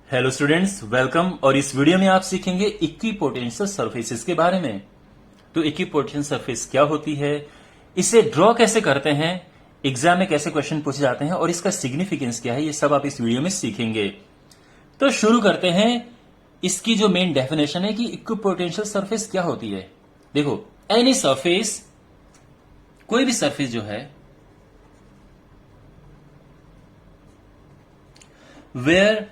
Hello students, welcome. और इस video में आप सीखेंगे इक्विपोटेंशियल सरफेसेस के बारे में। तो इक्विपोटेंशियल सरफेस क्या होती है, इसे ड्रॉ कैसे करते हैं, एग्जाम में कैसे क्वेश्चन पूछे जाते हैं और इसका सिग्निफिकेंस क्या है, ये सब आप इस वीडियो में सीखेंगे। तो शुरू करते हैं। इसकी जो मेन डेफिनेशन है कि इक्विपोटेंशियल सरफेस क्या होती है। देखो, एनी सरफेस, कोई भी सरफेस जो है where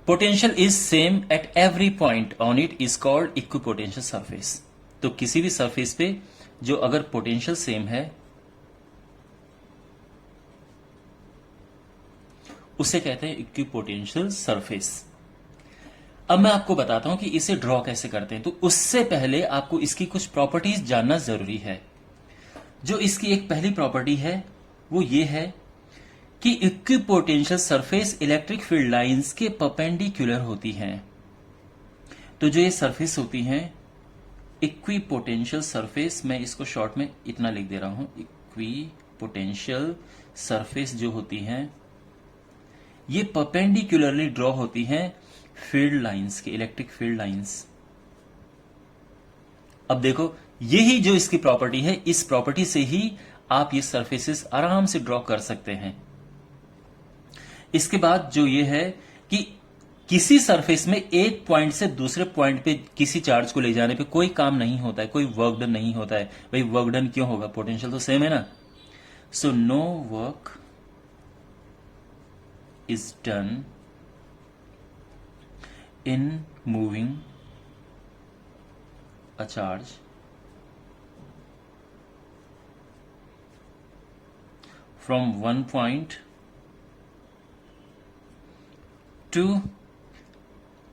potential is same at every point on it is called equipotential surface. तो किसी भी सरफेस पे जो अगर पोटेंशियल सेम है उसे कहते हैं इक्विपोटेंशियल सरफेस। अब मैं आपको बताता हूं कि इसे ड्रॉ कैसे करते हैं। तो उससे पहले आपको इसकी कुछ प्रॉपर्टीज जानना जरूरी है। जो इसकी एक पहली प्रॉपर्टी है वो ये है कि equipotential surface electric field lines के परपेंडिकुलर होती हैं। तो जो ये सरफेस होती हैं इक्विपोटेंशियल सरफेस, मैं इसको शॉर्ट में इतना लिख दे रहा हूं, इक्विपोटेंशियल सरफेस जो होती हैं ये परपेंडिकुलरली ड्रॉ होती हैं फील्ड लाइंस के, इलेक्ट्रिक फील्ड लाइंस। अब देखो, यही जो इसकी प्रॉपर्टी है, इस प्रॉपर्टी से ही आप ये सरफेसेस आराम से ड्रॉ कर सकते हैं। इसके बाद जो ये है कि किसी सरफेस में एक पॉइंट से दूसरे पॉइंट पे किसी चार्ज को ले जाने पे कोई काम नहीं होता है, कोई वर्क डन नहीं होता है। भाई वर्क डन क्यों होगा, पोटेंशियल तो सेम है ना। So no work is done in moving a charge from one point to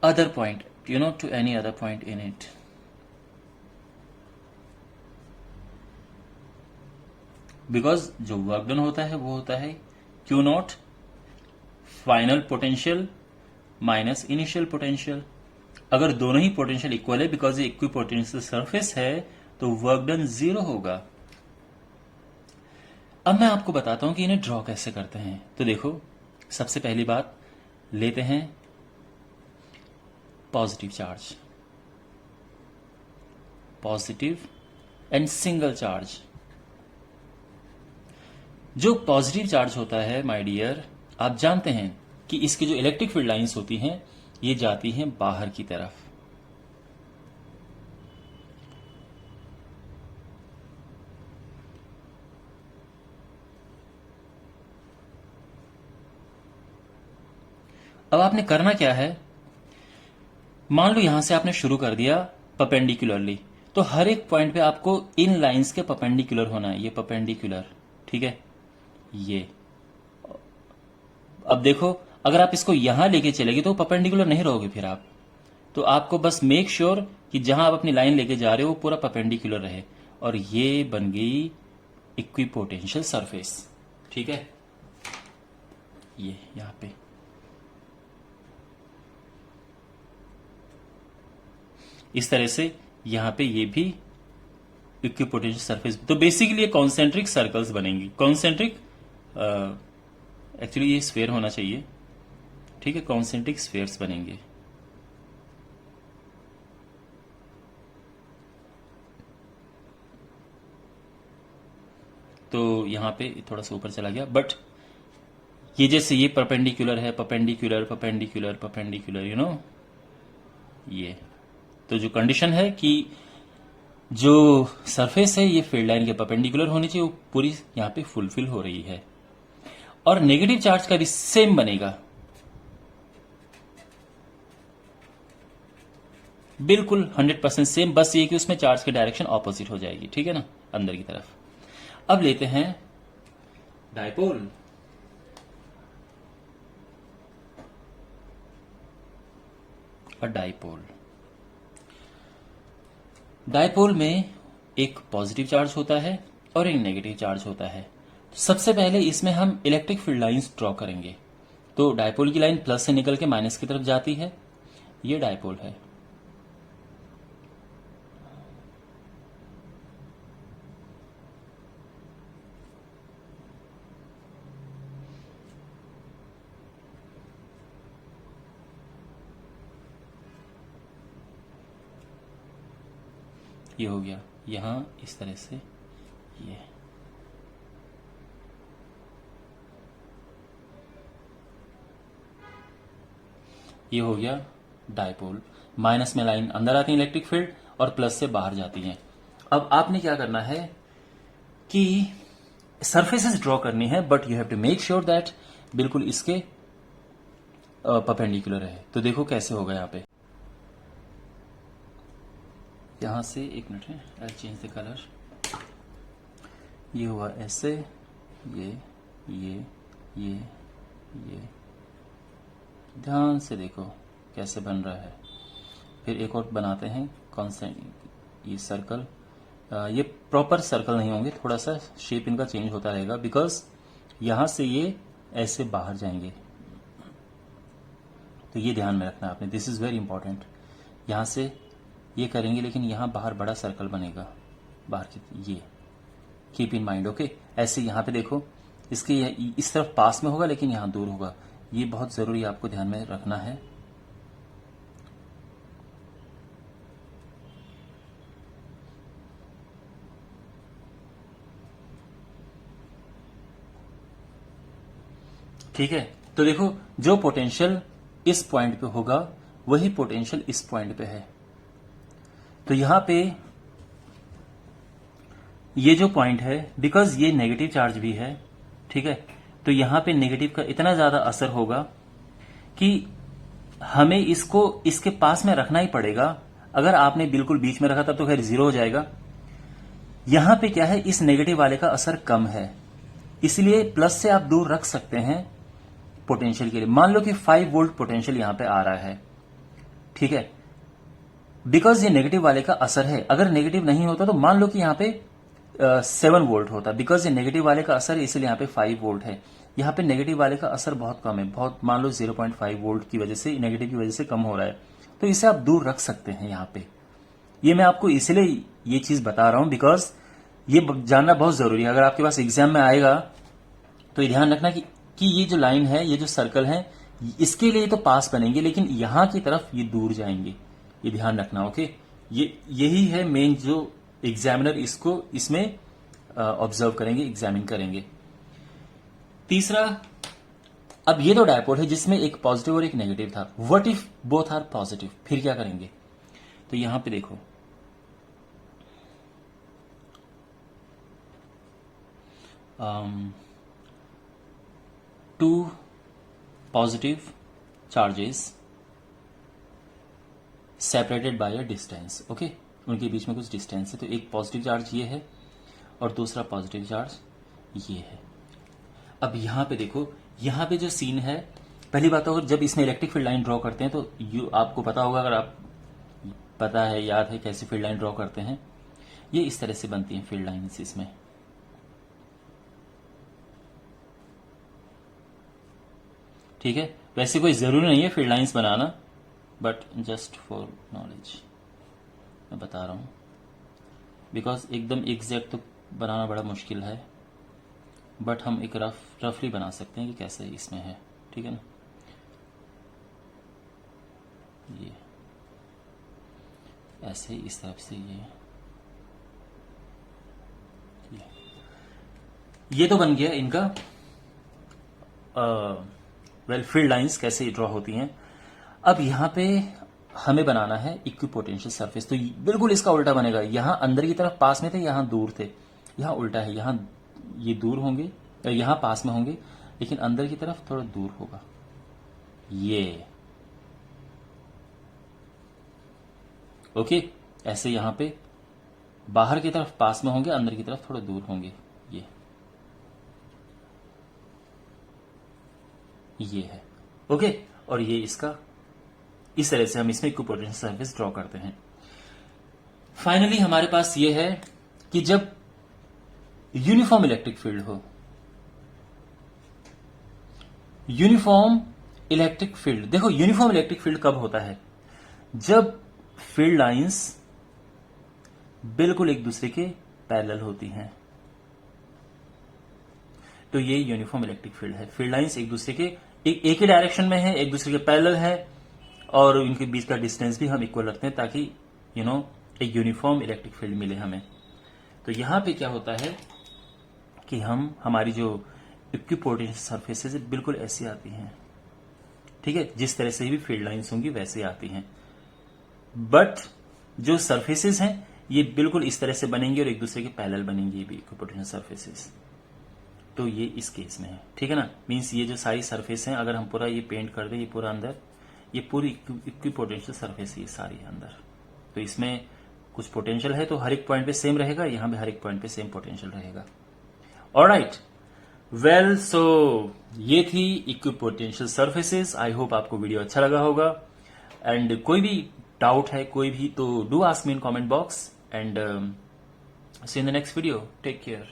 other point, to any other point in it. Because जो वर्क डन होता है वो होता है Q not final potential minus initial potential. अगर दोनों ही potential equal है, because ये इक्विपोटेंशियल सरफेस है, तो वर्क डन 0 होगा। अब मैं आपको बताता हूं कि इन्हें ड्रॉ कैसे करते हैं। तो देखो, सबसे पहली बात लेते हैं positive charge, positive and single charge. जो पॉजिटिव चार्ज होता है माय डियर, आप जानते हैं कि इसकी जो इलेक्ट्रिक फील्ड लाइंस होती हैं ये जाती हैं बाहर की तरफ। अब आपने करना क्या है, मान लो यहां से आपने शुरू कर दिया परपेंडिकुलरली, तो हर एक पॉइंट पे आपको इन लाइंस के परपेंडिकुलर होना है। ये परपेंडिकुलर, ठीक है, ये। अब देखो, अगर आप इसको यहां लेके चलेंगे तो परपेंडिकुलर नहीं रहोगे फिर आप। तो आपको बस मेक श्योर कि जहां आप अपनी लाइन लेके जा रहे हो वो पूरा परपेंडिकुलर रहे। और ये बन गई इक्विपोटेंशियल सरफेस, ठीक है। ये यहां पे इस तरह से यहां पे ये भी इक्विपोटेंशियल सरफेस। तो बेसिकली ये कॉन्सेंट्रिक सर्कल्स बनेंगी। कॉन्सेंट्रिक, एक्चुअली ये स्फेयर होना चाहिए, ठीक है, कॉन्सेंट्रिक स्फेयर्स बनेंगे। तो यहां पे थोड़ा सा ऊपर चला गया, बट ये जैसे ये परपेंडिकुलर है, परपेंडिकुलर परपेंडिकुलर परपेंडिकुलर, ये। तो जो कंडीशन है कि जो सरफेस है ये फील्ड लाइन के परपेंडिकुलर होनी चाहिए, वो पूरी यहां पे फुलफिल हो रही है। और नेगेटिव चार्ज का भी सेम बनेगा, बिल्कुल 100% सेम, बस ये कि उसमें चार्ज की डायरेक्शन ऑपोजिट हो जाएगी, ठीक है ना, अंदर की तरफ। अब लेते हैं डायपोल। और डायपोल में एक पॉजिटिव चार्ज होता है और एक नेगेटिव चार्ज होता है। सबसे पहले इसमें हम इलेक्ट्रिक फील्ड लाइंस ड्रॉ करेंगे। तो डायपोल की लाइन प्लस से निकल के माइनस की तरफ जाती है, ये डायपोल है। ये हो गया, यहां इस तरह से ये हो गया डायपोल। माइनस में लाइन अंदर आती है इलेक्ट्रिक फील्ड और प्लस से बाहर जाती है। अब आपने क्या करना है कि सरफेसेस ड्रॉ करनी है, but you have to make sure that बिल्कुल इसके परपेंडिकुलर है। तो देखो कैसे होगा यहाँ पे, यहां से एक मिनट है, आई चेंज द कलर। ये हुआ ऐसे, ये ध्यान से देखो कैसे बन रहा है। फिर एक और बनाते हैं कॉन्सेंट, ये सर्कल, ये प्रॉपर सर्कल नहीं होंगे, थोड़ा सा शेप इनका चेंज होता रहेगा, बिकॉज यहां से ये ऐसे बाहर जाएंगे। तो ये ध्यान में रखना आपने, दिस इज वेरी इंपॉर्टेंट। यहां से ये करेंगे लेकिन यहां बाहर बड़ा सर्कल बनेगा बाहर की, ये कीप इन माइंड। ओके, ऐसे यहां पे देखो, इसके इस तरफ पास में होगा लेकिन यहां दूर होगा। ये बहुत जरूरी आपको ध्यान में रखना है। ठीक है, तो देखो जो पोटेंशियल इस पॉइंट पे होगा वही पोटेंशियल इस पॉइंट पे है। तो यहां पे ये जो पॉइंट है, बिकॉज ये नेगेटिव चार्ज भी है, ठीक है, तो यहां पे नेगेटिव का इतना ज्यादा असर होगा कि हमें इसको इसके पास में रखना ही पड़ेगा। अगर आपने बिल्कुल बीच में रखा तब तो खैर जीरो हो जाएगा। यहां पे क्या है, इस नेगेटिव वाले का असर कम है, इसलिए प्लस से आप दूर रख सकते हैं पोटेंशियल के लिए। मान लो कि 5 वोल्ट पोटेंशियल यहां पे आ रहा है, ठीक है, बिकॉज ये नेगेटिव वाले का असर है। अगर नेगेटिव नहीं होता तो मान लो कि यहां पे 7 वोल्ट होता, बिकॉज ये नेगेटिव वाले का असर है इसलिए यहां पे 5 वोल्ट है। यहां पे नेगेटिव वाले का असर बहुत कम है, बहुत, मान लो 0.5 वोल्ट की वजह से, नेगेटिव की वजह से कम हो रहा है, तो इसे आप दूर रख सकते हैं यहां पे। ये मैं आपको इसलिए ये चीज बता रहा हूं बिकॉज ये जानना बहुत जरूरी है। अगर आपके पास एग्जाम में आएगा तो ये ध्यान रखना कि ये जो लाइन है, ये जो सर्कल है, इसके लिए तो पास बनेंगे लेकिन यहां की तरफ ये दूर जाएंगे, ये ध्यान रखना। ओके, यही है मेन जो एग्जामिनर इसको इसमें ऑब्जर्व करेंगे, एग्जामिन करेंगे। तीसरा, अब ये तो डायपोल है जिसमें एक पॉजिटिव और एक नेगेटिव था। What if both are positive, फिर क्या करेंगे? तो यहां पे देखो, two positive charges separated by a distance. Okay, उनके बीच में कुछ डिस्टेंस है, तो एक पॉजिटिव चार्ज ये है और दूसरा पॉजिटिव चार्ज ये है। अब यहां पे देखो, यहां पे जो सीन है, पहली बात तो जब इसमें इलेक्ट्रिक फील्ड लाइन ड्रॉ करते हैं तो आपको पता होगा, अगर आप पता है, याद है कैसे फील्ड लाइन ड्रॉ करते हैं, ये इस तरह से बनती है फील्ड लाइन्स इसमें। ठीक है, वैसे कोई जरूरी नहीं है field lines banana, but just for knowledge मैं बता रहा हूं, बिकॉज एकदम एग्जैक्ट तो बनाना बड़ा मुश्किल है, बट हम एक रफली बना सकते हैं कि कैसे इसमें है। ठीक है ना, ये ऐसे इस तरफ से ये तो बन गया इनका फील्ड लाइंस कैसे ड्रॉ होती हैं। अब यहां पे हमें बनाना है इक्विपोटेंशियल सरफेस, तो बिल्कुल इसका उल्टा बनेगा। यहां अंदर की तरफ पास में थे, यहां दूर थे, यहां उल्टा है, यहां ये दूर होंगे, यहां पास में होंगे लेकिन अंदर की तरफ थोड़ा दूर होगा। ये ओके, ऐसे यहां पे बाहर की तरफ पास में होंगे, अंदर की तरफ थोड़ा दूर होंगे। ये है ओके, और ये इसका, इस तरह से हम इसमें इक्विपोटेंशियल सरफेस ड्रॉ करते हैं। फाइनली हमारे पास ये है कि जब यूनिफॉर्म इलेक्ट्रिक फील्ड हो, यूनिफॉर्म इलेक्ट्रिक फील्ड, देखो यूनिफॉर्म इलेक्ट्रिक फील्ड कब होता है? जब फील्ड लाइंस बिल्कुल एक दूसरे के पैरेलल होती हैं, तो ये यूनिफॉर्म इलेक्ट्रिक फील्ड है। फील्ड लाइंस एक दूसरे के एक ही डायरेक्शन में है, एक दूसरे के पैरेलल है, और इनके बीच का डिस्टेंस भी हम इक्वल रखते हैं ताकि एक यूनिफॉर्म इलेक्ट्रिक फील्ड मिले हमें। तो यहां पे क्या होता है कि हमारी जो इक्विपोटेंशियल सरफेसेस बिल्कुल ऐसी आती हैं, ठीक है, जिस तरह से भी फील्ड लाइंस होंगी वैसे आती हैं। बट जो सरफेसेस हैं ये बिल्कुल इस तरह से बनेंगी और एक दूसरे के पैरेलल बनेंगी, ये भी इक्विपोटेंशियल सरफेसेस। तो ये इस केस में है, ठीक है ना। मींस ये जो सारी सरफेस हैं, अगर हम पूरा ये पेंट कर दें, ये पूरा अंदर, ये पूरी इक्विपोटेंशियल सरफेस ये सारी है अंदर। तो इसमें कुछ पोटेंशियल है तो हर एक पॉइंट पे सेम रहेगा, यहां पे हर एक पॉइंट पे सेम पोटेंशियल रहेगा। ऑलराइट, वेल, सो ये थी इक्विपोटेंशियल सरफेसेस। आई होप आपको वीडियो अच्छा लगा होगा। एंड कोई भी डाउट है कोई भी, तो do ask me in comment box and see in the next video. Take care.